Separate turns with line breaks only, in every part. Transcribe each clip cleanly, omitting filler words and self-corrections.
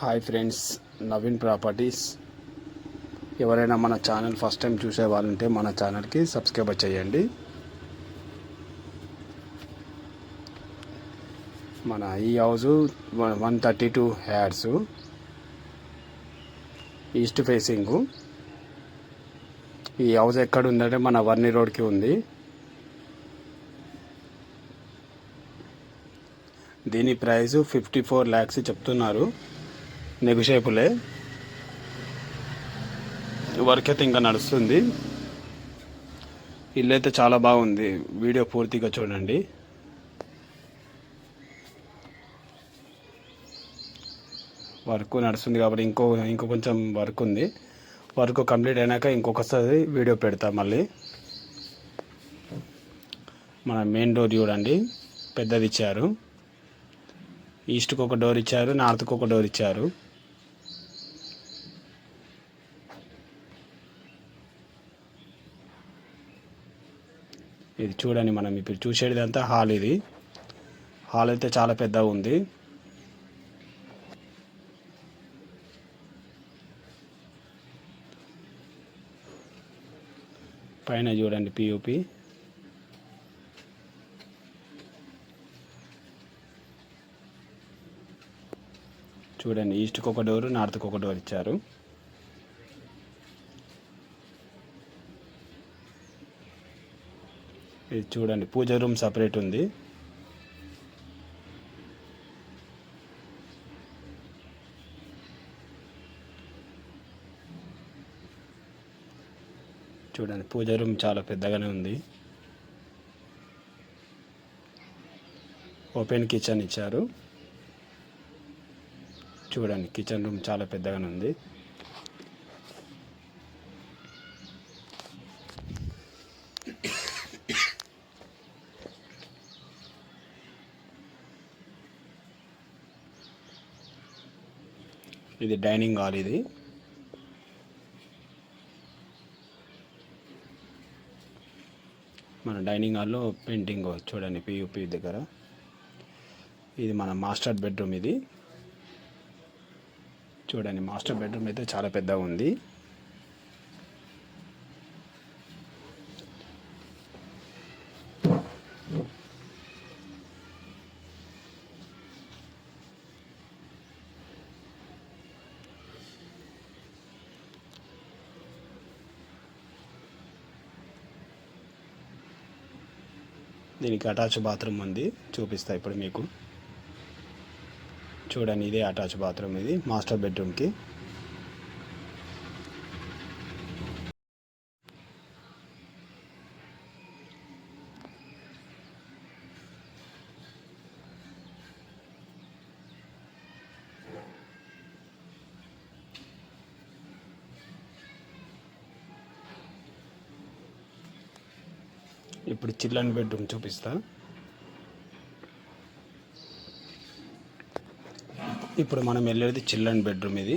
Hi friends, Naveen properties. ఎవరైనా మన channel first time చూసే వాళ్ళుంటే మన ఛానల్కి సబ్స్క్రైబ్ చేయండి. మన ఈ హౌస్ 132 యార్డ్స్, ఈస్ట్ ఫేసింగ్. ఈ హౌస్ ఎక్కడ ఉందంటే మన వర్ని రోడ్కి ఉంది. దీని ప్రైస్ 54 lakhs చెప్తున్నారు. నెగోషియబులే. వర్క్ అయితే ఇంకా నడుస్తుంది. ఇల్లు అయితే చాలా బాగుంది. వీడియో పూర్తిగా చూడండి. వర్క్ నడుస్తుంది కాబట్టి ఇంకో కొంచెం వర్క్ ఉంది. వర్క్ కంప్లీట్ అయినాక ఇంకొకసారి వీడియో పెడతా మళ్ళీ. మన మెయిన్ డోర్ చూడండి, పెద్దది ఇచ్చారు. ఈస్ట్కి ఒక డోర్ ఇచ్చారు, నార్త్కి ఒక డోర్ ఇచ్చారు. ఇది చూడండి, మనం ఇప్పుడు చూసేదంతా హాల్. ఇది హాల్ అయితే చాలా పెద్దగా ఉంది. పైన చూడండి పిఓపి. చూడండి, ఈస్ట్కి ఒక డోరు, నార్త్కి ఒక డోర్ ఇచ్చారు. ఇది చూడండి, పూజ రూమ్ సపరేట్ ఉంది. చూడండి, పూజ రూమ్ చాలా పెద్దగానే ఉంది. ఓపెన్ కిచెన్ ఇచ్చారు. చూడండి, కిచెన్ రూమ్ చాలా పెద్దగానే ఉంది. ఇది డైనింగ్ హాల్. ఇది మన డైనింగ్ హాల్లో పెయింటింగ్ చూడండి పియూపీ దగ్గర. ఇది మన మాస్టర్ బెడ్రూమ్. ఇది చూడండి, మాస్టర్ బెడ్రూమ్ అయితే చాలా పెద్దగా ఉంది. దీనికి అటాచ్ బాత్రూమ్ ఉంది, చూపిస్తా ఇప్పుడు మీకు. చూడండి, ఇదే అటాచ్ బాత్రూమ్. ఇది మాస్టర్ బెడ్రూమ్కి. ఇప్పుడు చిల్డ్రన్ బెడ్రూమ్ చూపిస్తా. ఇప్పుడు మనం వెళ్ళేది చిల్డ్రన్ బెడ్రూమ్. ఇది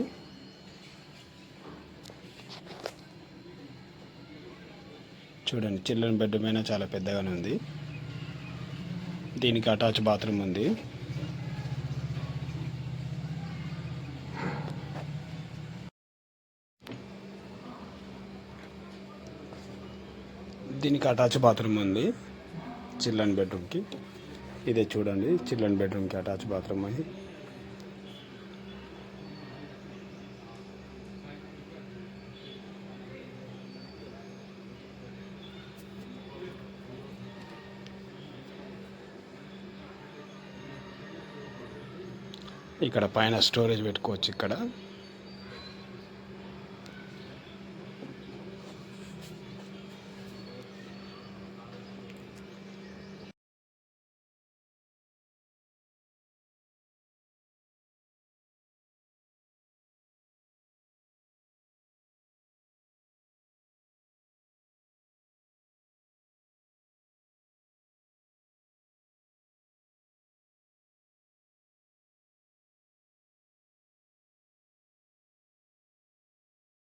చూడండి, చిల్డ్రన్ బెడ్రూమ్ అయినా చాలా పెద్దగానే ఉంది. దీనికి అటాచ్ బాత్రూమ్ ఉంది. దీనికి అటాచ్ బాత్రూమ్ ఉంది చిల్డ్రన్ బెడ్రూమ్కి. ఇదే చూడండి, చిల్డ్రన్ బెడ్రూమ్కి అటాచ్ బాత్రూమ్ అది. ఇక్కడ పైన స్టోరేజ్ పెట్టుకోవచ్చు. ఇక్కడ